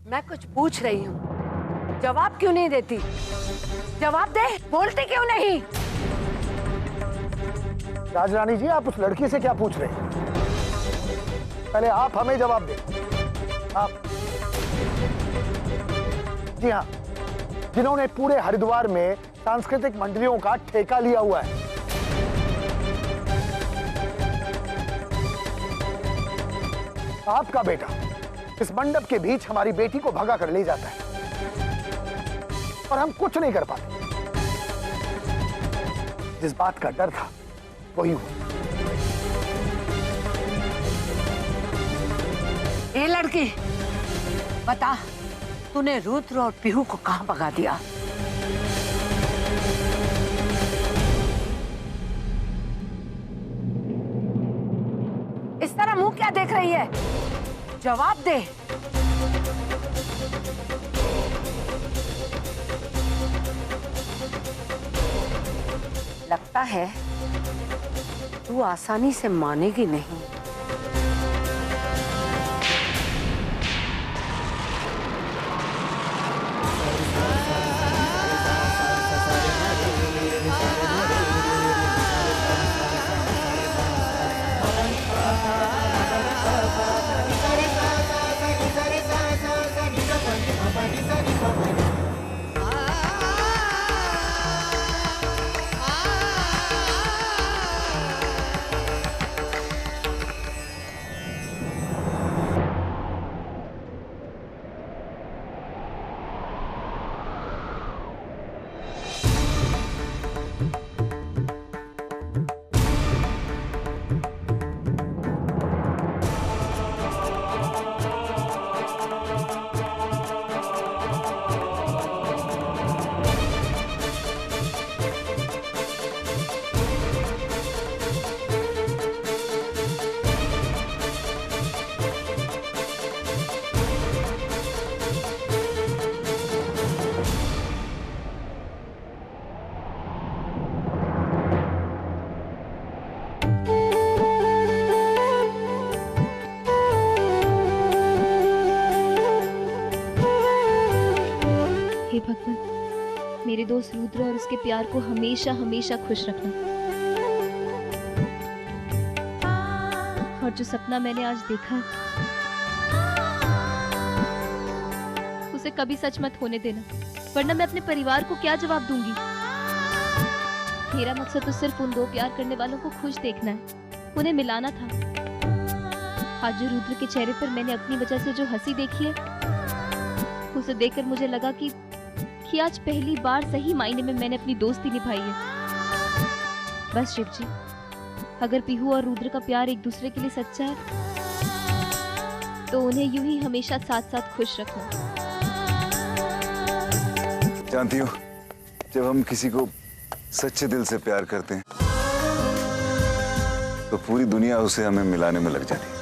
मैं कुछ पूछ रही हूँ, जवाब क्यों नहीं देती? जवाब दे, बोलते क्यों नहीं? राजरानी जी, आप उस लड़की से क्या पूछ रहे हैं? पहले आप हमें जवाब दें। आप, जी हाँ, जिन्होंने पूरे हरिद्वार में सांस्कृतिक मंडलियों का ठेका लिया हुआ है। आपका बेटा इस मंडप के बीच हमारी बेटी को भगा कर ले जाता है और हम कुछ नहीं कर पाते। जिस बात का डर था वही हुआ। ए लड़की, बता, तूने रुद्र और पीहू को कहां भगा दिया? इस तरह मुंह क्या देख रही है? जवाब दे। लगता है तू आसानी से मानेगी नहीं। हे भगवान, मेरे दोस्त रुद्र और उसके प्यार को हमेशा हमेशा खुश रखना। और जो सपना मैंने आज देखा, उसे कभी सच मत होने देना, वरना मैं अपने परिवार को क्या जवाब दूंगी। मेरा मकसद तो सिर्फ उन दो प्यार करने वालों को खुश देखना है, उन्हें मिलाना था। आज जो रुद्र के चेहरे पर मैंने अपनी वजह से जो हंसी देखी है, उसे देखकर मुझे लगा कि आज पहली बार सही मायने में मैंने अपनी दोस्ती निभाई है। बस शिव जी, अगर पीहू और रुद्र का प्यार एक दूसरे के लिए सच्चा है, तो उन्हें यूं ही हमेशा साथ साथ खुश रखना। जानती हो, जब हम किसी को सच्चे दिल से प्यार करते हैं, तो पूरी दुनिया उसे हमें मिलाने में लग जाती है।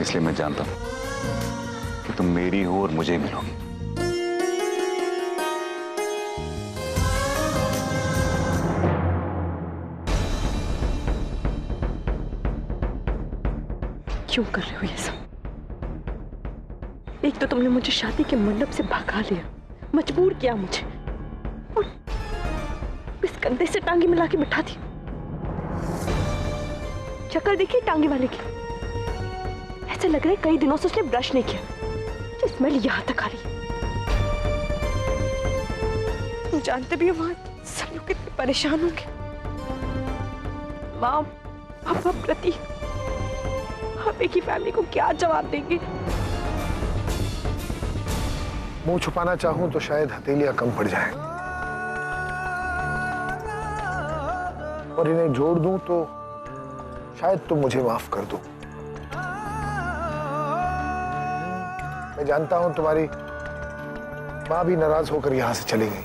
इसलिए मैं जानता हूं कि तुम मेरी हो और मुझे मिलोगी। क्यों कर रहे हो ये सब? एक तो तुमने मुझे शादी के मंडप से भगा लिया, मजबूर किया मुझे, और इस कंधे से टांगी मिला के बिठा दी। शक्ल देखी टांगी वाले की, ऐसा लग रहा है कई दिनों से उसने ब्रश नहीं किया, स्मेल यहां तक आ रही है। तुम जानते भी हो वहां सब लोग कितने परेशान होंगे। माँ, पापा, प्रति, हम एक ही फैमिली को क्या जवाब देंगे? मुंह छुपाना चाहूं तो शायद हथेलियां कम पड़ जाए, और इन्हें जोड़ दूं तो शायद तुम मुझे माफ कर दो। मैं जानता हूं तुम्हारी मां भी नाराज होकर यहां से चली गई।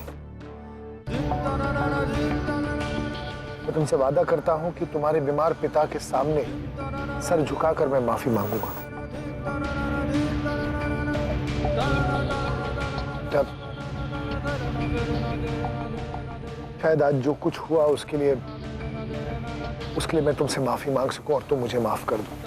मैं तुमसे वादा करता हूं कि तुम्हारे बीमार पिता के सामने सर झुकाकर मैं माफी मांगूंगा। तब शायद आज जो कुछ हुआ उसके लिए उसके लिए मैं तुमसे माफी मांग सकूं और तुम मुझे माफ कर दो।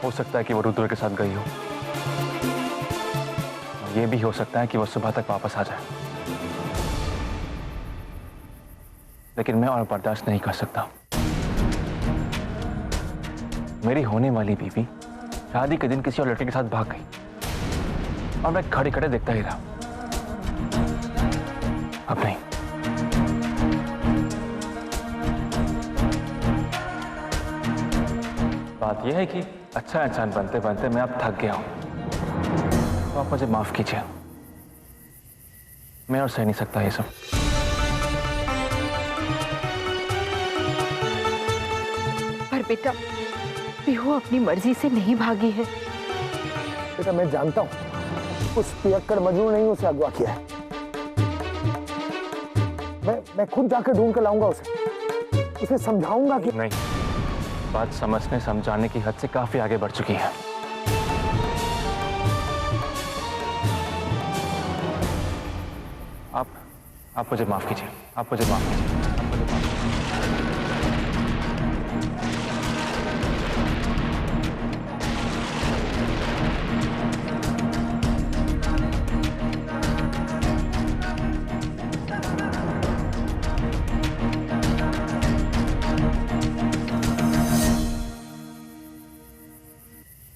हो सकता है कि वो रुद्र के साथ गई हो, और ये भी हो सकता है कि वो सुबह तक वापस आ जाए, लेकिन मैं और बर्दाश्त नहीं कर सकता। मेरी होने वाली बीवी शादी के दिन किसी और लड़के के साथ भाग गई और मैं खड़े खड़े देखता ही रहा। अब नहीं। बात यह है कि अच्छा इंसान बनते बनते मैं अब थक गया हूं, तो आप मुझे माफ कीजिए। मैं और सह नहीं सकता ये सब। पर बेटा, पीहू अपनी मर्जी से नहीं भागी है। बेटा मैं जानता हूं उस पियक्कड़ मजनू ने ही उसे अगवा किया है। मैं खुद जाकर ढूंढ कर लाऊंगा उसे समझाऊंगा कि नहीं, बात समझने समझाने की हद से काफी आगे बढ़ चुकी है। आप मुझे माफ कीजिए, आप मुझे माफ कीजिए, आप मुझे माफ कीजिए।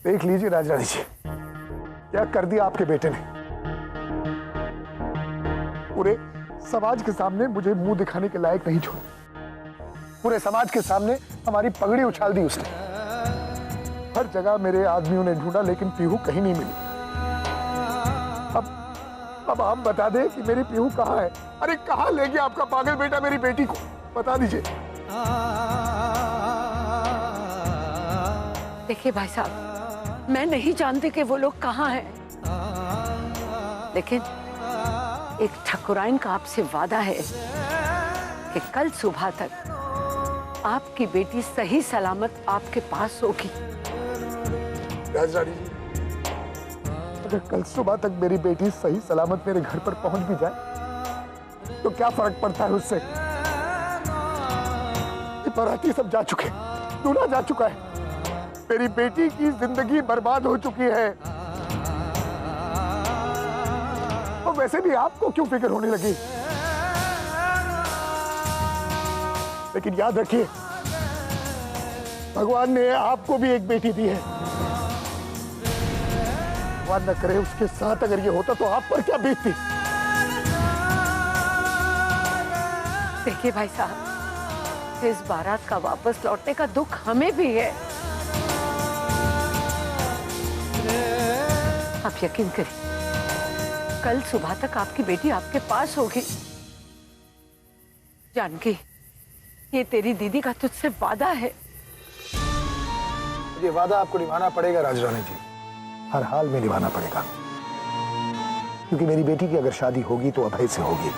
देख लीजिए राजरानी जी, क्या कर दिया आपके बेटे ने। पूरे समाज के सामने मुझे मुंह दिखाने के लायक नहीं छोड़ा। पूरे समाज के सामने हमारी पगड़ी उछाल दी उसने। हर जगह मेरे आदमियों ने ढूंढा लेकिन पीहू कहीं नहीं मिली। अब आप बता दें कि मेरी पीहू कहाँ है। अरे कहाँ ले गया आपका पागल बेटा मेरी बेटी को, बता दीजिए। देखिए भाई साहब, मैं नहीं जानती कि वो लोग कहाँ हैं, लेकिन एक ठकुराइन का आपसे वादा है कि कल सुबह तक आपकी बेटी सही सलामत आपके पास होगी। राजरानी जी, अगर कल सुबह तक मेरी बेटी सही सलामत मेरे घर पर पहुंच भी जाए तो क्या फर्क पड़ता है उससे। बाराती सब जा चुके, दूल्हा जा चुका है, मेरी बेटी की जिंदगी बर्बाद हो चुकी है। और वैसे भी आपको क्यों फिक्र होने लगी। लेकिन याद रखिए, भगवान ने आपको भी एक बेटी दी है। भगवान न करे उसके साथ अगर ये होता तो आप पर क्या बीतती। देखिए भाई साहब, इस बारात का वापस लौटने का दुख हमें भी है। आप यकीन करिए, कल सुबह तक आपकी बेटी आपके पास होगी। जानकी, ये तेरी दीदी का तुझसे वादा है। ये वादा आपको निभाना पड़ेगा राजरानी जी, हर हाल में निभाना पड़ेगा, क्योंकि मेरी बेटी की अगर शादी होगी तो अभय से होगी।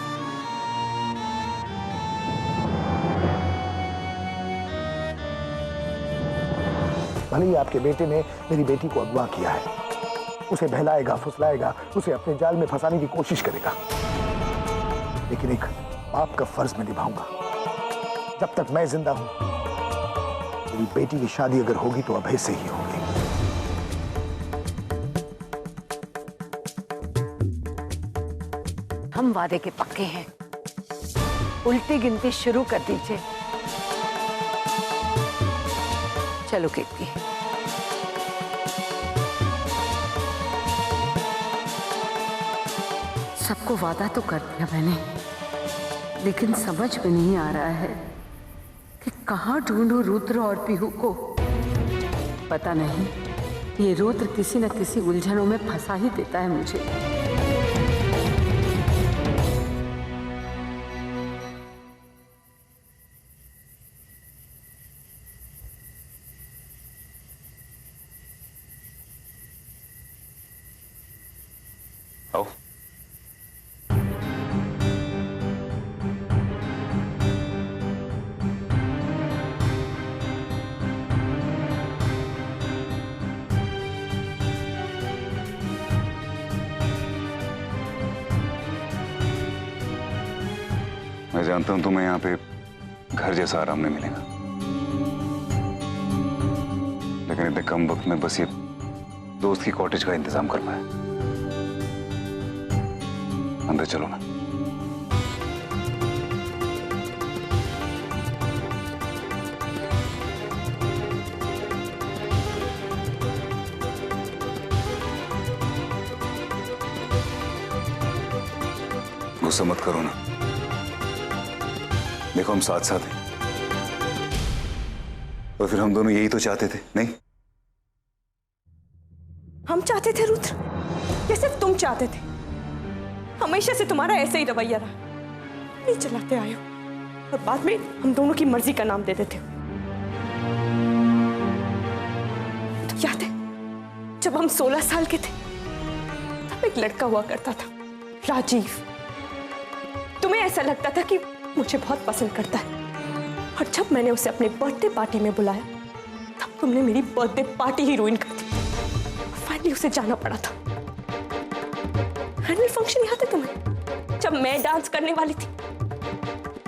भले ही आपके बेटे ने मेरी बेटी को अगवा किया है, उसे बहलाएगा, फुसलाएगा, उसे अपने जाल में फंसाने की कोशिश करेगा, लेकिन एक बाप का फर्ज मैं निभाऊंगा। जब तक मैं जिंदा हूं, मेरी बेटी की शादी अगर होगी तो अभय से ही होगी। हम वादे के पक्के हैं। उल्टी गिनती शुरू कर दीजिए। चलो कीर्ति। सबको वादा तो कर दिया मैंने, लेकिन समझ में नहीं आ रहा है कि कहाँ ढूंढूं रुद्र और पीहू को। पता नहीं, ये रुद्र किसी न किसी उलझनों में फंसा ही देता है मुझे। आओ। मैं जानता हूं तुम्हें यहाँ पे घर जैसा आराम नहीं मिलेगा, लेकिन इतने कम वक्त में बस ये दोस्त की कॉटेज का इंतजाम कर पाया। अंदर चलो ना। गुस्सा मत करो ना, देखो हम साथ साथ हैं और फिर हम दोनों यही तो चाहते थे, नहीं? हम चाहते थे रुद्र, या सिर्फ तुम चाहते थे? हमेशा से तुम्हारा ऐसे ही रवैया रहा, नहीं चलाते आए हो और बाद में हम दोनों की मर्जी का नाम दे देते हो। तो याद है जब हम 16 साल के थे तब एक लड़का हुआ करता था, राजीव। तुम्हें ऐसा लगता था कि मुझे बहुत पसंद करता है, और जब मैंने उसे अपने बर्थडे पार्टी में बुलाया तब तुमने मेरी बर्थडे पार्टी ही रुइन कर दी। फाइनली उसे जाना पड़ा था। एनुअल फंक्शन याद है तुम्हें, जब मैं डांस करने वाली थी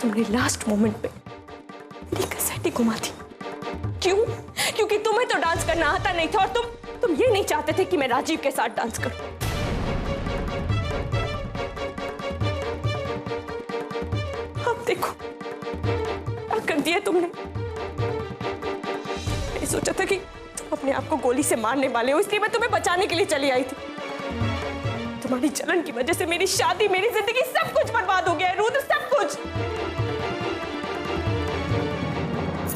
तुमने लास्ट मोमेंट पे मेरी कैसेट ही घुमा दी। क्यों? क्योंकि तुम्हें तो डांस करना आता नहीं था और तुम ये नहीं चाहते थे कि मैं राजीव के साथ डांस करूं। अब देखो क्या कर दिया तुमने। मैंने सोचा था कि तुम अपने आप को गोली से मारने वाले हो, इसलिए मैं तुम्हें बचाने के लिए चली आई थी। तुम्हारी जलन की वजह से मेरी शादी, मेरी जिंदगी, सब कुछ बर्बाद हो गया है रुद्र, सब कुछ।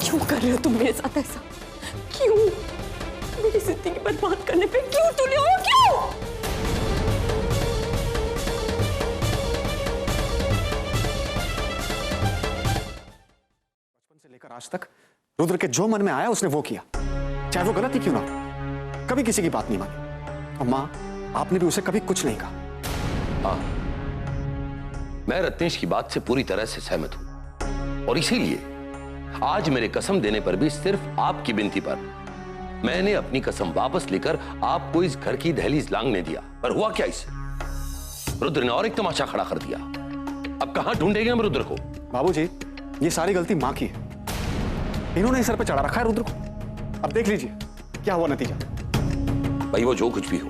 क्यों कर रहे हो तुम मेरे साथ ऐसा? क्यों मेरी जिंदगी बर्बाद करने पे क्यों तुले हो? क्यों? बचपन से लेकर आज तक रुद्र के जो मन में आया उसने वो किया, चाहे वो गलत ही क्यों ना। कभी किसी की बात नहीं मानी। और माँ, आपने भी उसे कभी कुछ नहीं कहा। हाँ, मैं रत्नेश की बात से पूरी तरह से सहमत हूं, और इसीलिए आज मेरे कसम देने पर भी सिर्फ आपकी विनती पर मैंने अपनी कसम वापस लेकर आपको इस घर की दहलीज लांघने दिया। पर हुआ क्या इससे? रुद्र ने और एक तमाशा खड़ा कर दिया। अब कहां ढूंढेंगे हम रुद्र को? बाबूजी, ये सारी गलती माँ की है। इन्होंने सर पे चढ़ा रखा है रुद्र को। अब देख लीजिए क्या हुआ नतीजा। भाई वो जो कुछ भी हो,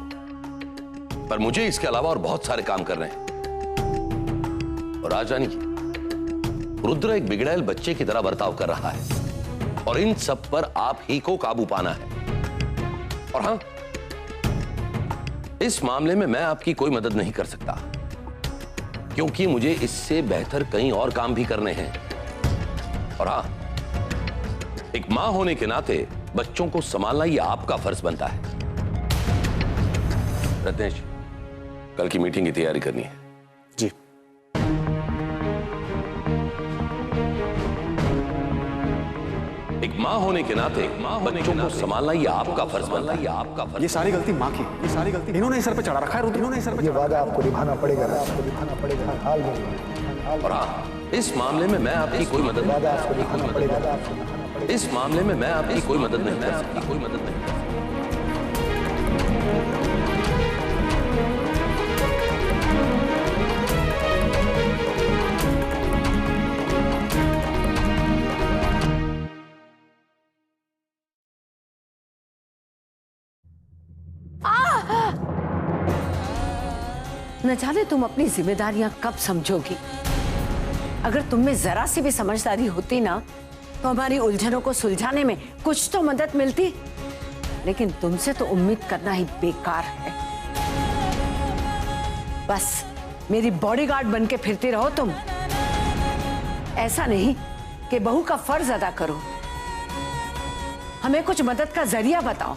पर मुझे इसके अलावा और बहुत सारे काम करने हैं। और आज रानी जी, रुद्र एक बिगड़ैल बच्चे की तरह बर्ताव कर रहा है, और इन सब पर आप ही को काबू पाना है। और हां, इस मामले में मैं आपकी कोई मदद नहीं कर सकता, क्योंकि मुझे इससे बेहतर कई और काम भी करने हैं। और हां, एक मां होने के नाते बच्चों को संभालना ये आपका फर्ज बनता है। रत्नेश, कल की मीटिंग की तैयारी करनी है। जी। एक मां होने के नाते बच्चों को संभालना ये आपका फर्ज बनता है। ये सारी गलती माँ की, ये सारी गलती इन्होंने सर पे चढ़ा रखा है रुद्र। इन्होंने सर पे ये वादा आपको निभाना पड़ेगा, आपको निभाना पड़ेगा हर हाल में। और हाँ, इस मामले में मैं आपकी कोई मदद नहीं कर सकता। इस मामले में मैं आपकी कोई मदद नहीं कर सकता। कोई मदद नहीं कर सकता। न जाने तुम अपनी जिम्मेदारियां कब समझोगी। अगर तुम में जरा सी भी समझदारी होती ना, तो हमारी उलझनों को सुलझाने में कुछ तो मदद मिलती। लेकिन तुमसे तो उम्मीद करना ही बेकार है। बस मेरी बॉडीगार्ड बन के फिरती रहो तुम। ऐसा नहीं कि बहू का फर्ज अदा करो। हमें कुछ मदद का जरिया बताओ।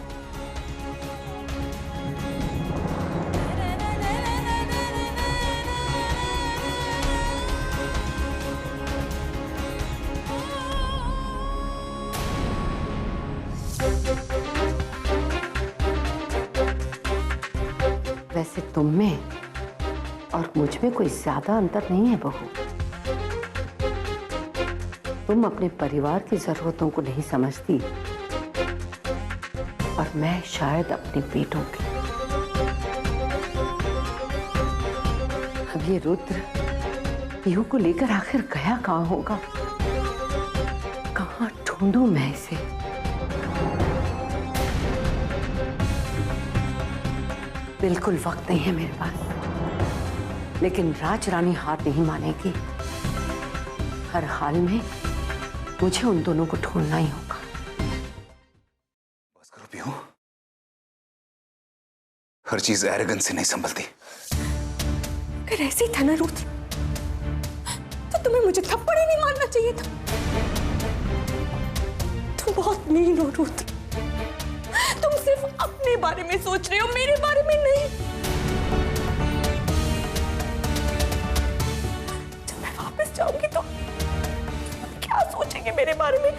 वैसे तुम में और मुझ में कोई ज्यादा अंतर नहीं है बहू। तुम अपने परिवार की जरूरतों को नहीं समझती, और मैं शायद अपने बेटों की। अब ये रुद्र पीहू को लेकर आखिर गया कहाँ होगा? कहाँ ढूंढूं मैं इसे? बिल्कुल वक्त नहीं है मेरे पास, लेकिन राज रानी हार नहीं मानेगी। हर हाल में मुझे उन दोनों को ढूंढना ही होगा। बस करो पीहू, हर चीज एरोगेंस से नहीं संभलती। अगर ऐसे ही था ना रुद्र, तो तुम्हें मुझे थप्पड़ ही नहीं मारना चाहिए था। तुम बहुत मीन हो रुद्र, तुम सिर्फ अपने बारे में सोच रहे हो, मेरे बारे में नहीं। जब मैं वापस जाऊंगी तो क्या सोचेंगे मेरे बारे में?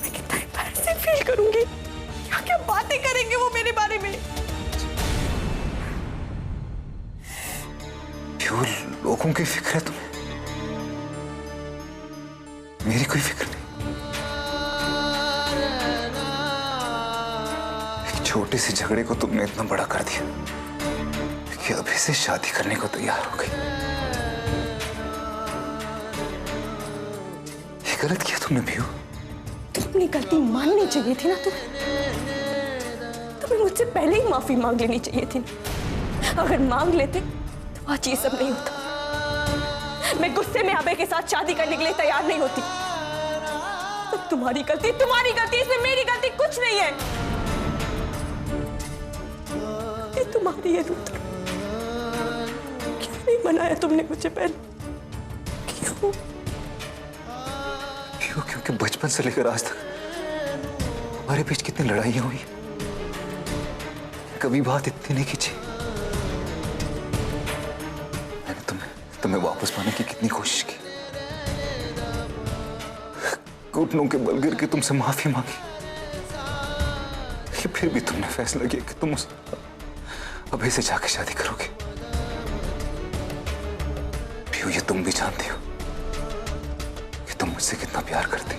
मैं कितना एम्बैरेसिंग फील करूंगी, क्या क्या बातें करेंगे वो मेरे बारे में। प्योर लोगों की फिक्र है तुम्हें, मेरी कोई फिक्र नहीं। एक छोटे से झगड़े को तुमने इतना बड़ा कर दिया कि अभी से शादी करने को तैयार हो गई। ये गलत किया तुमने पीहू। अपनी गलती माननी चाहिए थी ना तुम्हें मुझसे पहले ही माफी मांग लेनी चाहिए थी। अगर मांग लेते तो आज ये सब नहीं होता। मैं गुस्से में अभय के साथ शादी करने के लिए तैयार नहीं होती। तो तुम्हारी गलती, इसमें मेरी गलती कुछ नहीं है। ये तुम्हारी है रुद्र। क्यों नहीं मनाया तुमने मुझे पहले? क्यों? क्योंकि बचपन से लेकर आज तक हमारे बीच कितनी लड़ाइयां हुई, कभी बात इतनी नहीं खींची। मैंने तुम्हें वापस पाने की कितनी कोशिश की, घुटनों के बल गिर के तुमसे माफी मांगी, लेकिन फिर भी तुमने फैसला किया कि तुम उस अभय से जाके शादी करोगे। पीहू, ये तुम भी जानती हो कि तुम मुझसे कितना प्यार करती।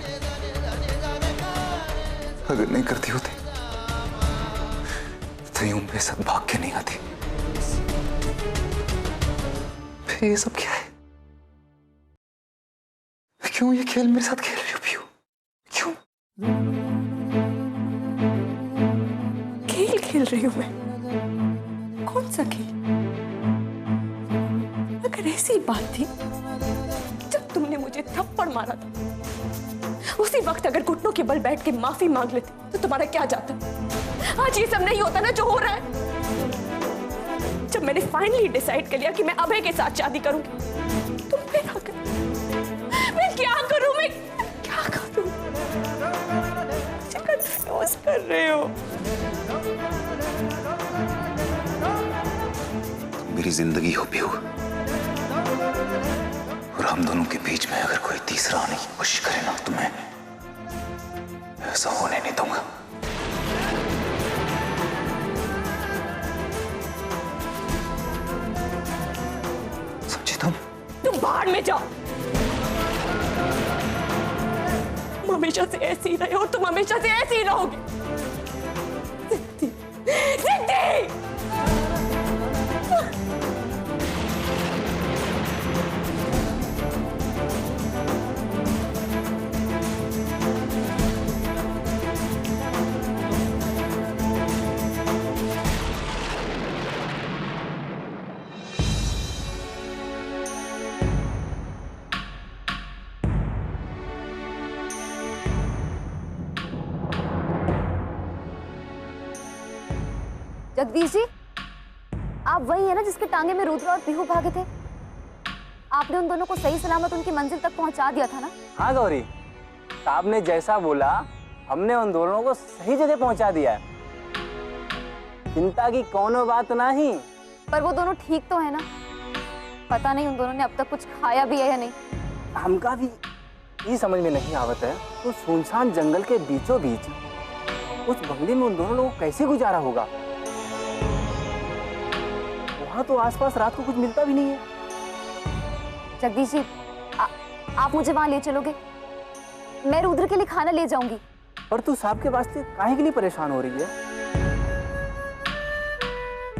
अगर नहीं करती होती तो यूं मेरे साथ भाग के नहीं आती। फिर ये सब क्या है? क्यों ये खेल मेरे साथ खेल रही हो पीहू? क्यों खेल खेल रही हूं मैं? कौन सा खेल? अगर ऐसी बात थी जब तुमने मुझे थप्पड़ मारा था, उसी वक्त अगर घुटनों के बल बैठ के माफी मांग लेते तो तुम्हारा क्या जाता? आज ये सब नहीं होता ना जो हो रहा है। जब मैंने फाइनली डिसाइड कर लिया कि मैं अभय के साथ शादी करूंगी, तुम फिर आकर मैं क्या करूं? मुझे कंफ्यूज कर रहे हो। मेरी जिंदगी हो पीहू, और हम दोनों के बीच में अगर कोई तीसरा आने की कोशिश करे ना तो मैं ऐसा होने नहीं दूंगा। समझी तुम बाहर में जाओ। तुम हमेशा से ऐसे ही रहे और तुम हमेशा से ऐसे ही रहोगे। सिद्धि, सिद्धि! जगदीश जी, आप वही है ना जिसके टांगे में रुद्र और पीहू भागे थे? आपने उन दोनों को सही सलामत उनकी मंजिल तक पहुंचा दिया था ना? हाँ गौरी, साहब ने जैसा बोला हमने उन दोनों को सही जगह पहुंचा दिया है। चिंता की कोनो बात नहीं। पर वो दोनों ठीक तो है ना? पता नहीं उन दोनों ने अब तक कुछ खाया भी है या नहीं। हमका भी ये समझ में नहीं आवत है, तो सुनसान जंगल के बीचों बीच उस बंगले में उन दोनों लोगों को कैसे गुजारा होगा? वहां तो आसपास रात को कुछ मिलता भी नहीं है। जगदीश जी, आप मुझे वहां ले चलोगे? मैं रुद्र के लिए खाना ले जाऊंगी। पर तू साहब के वास्ते काहे के लिए परेशान हो रही है?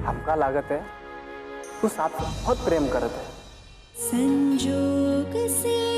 हमका लागत है तू साहब से बहुत प्रेम करत है। संजोग से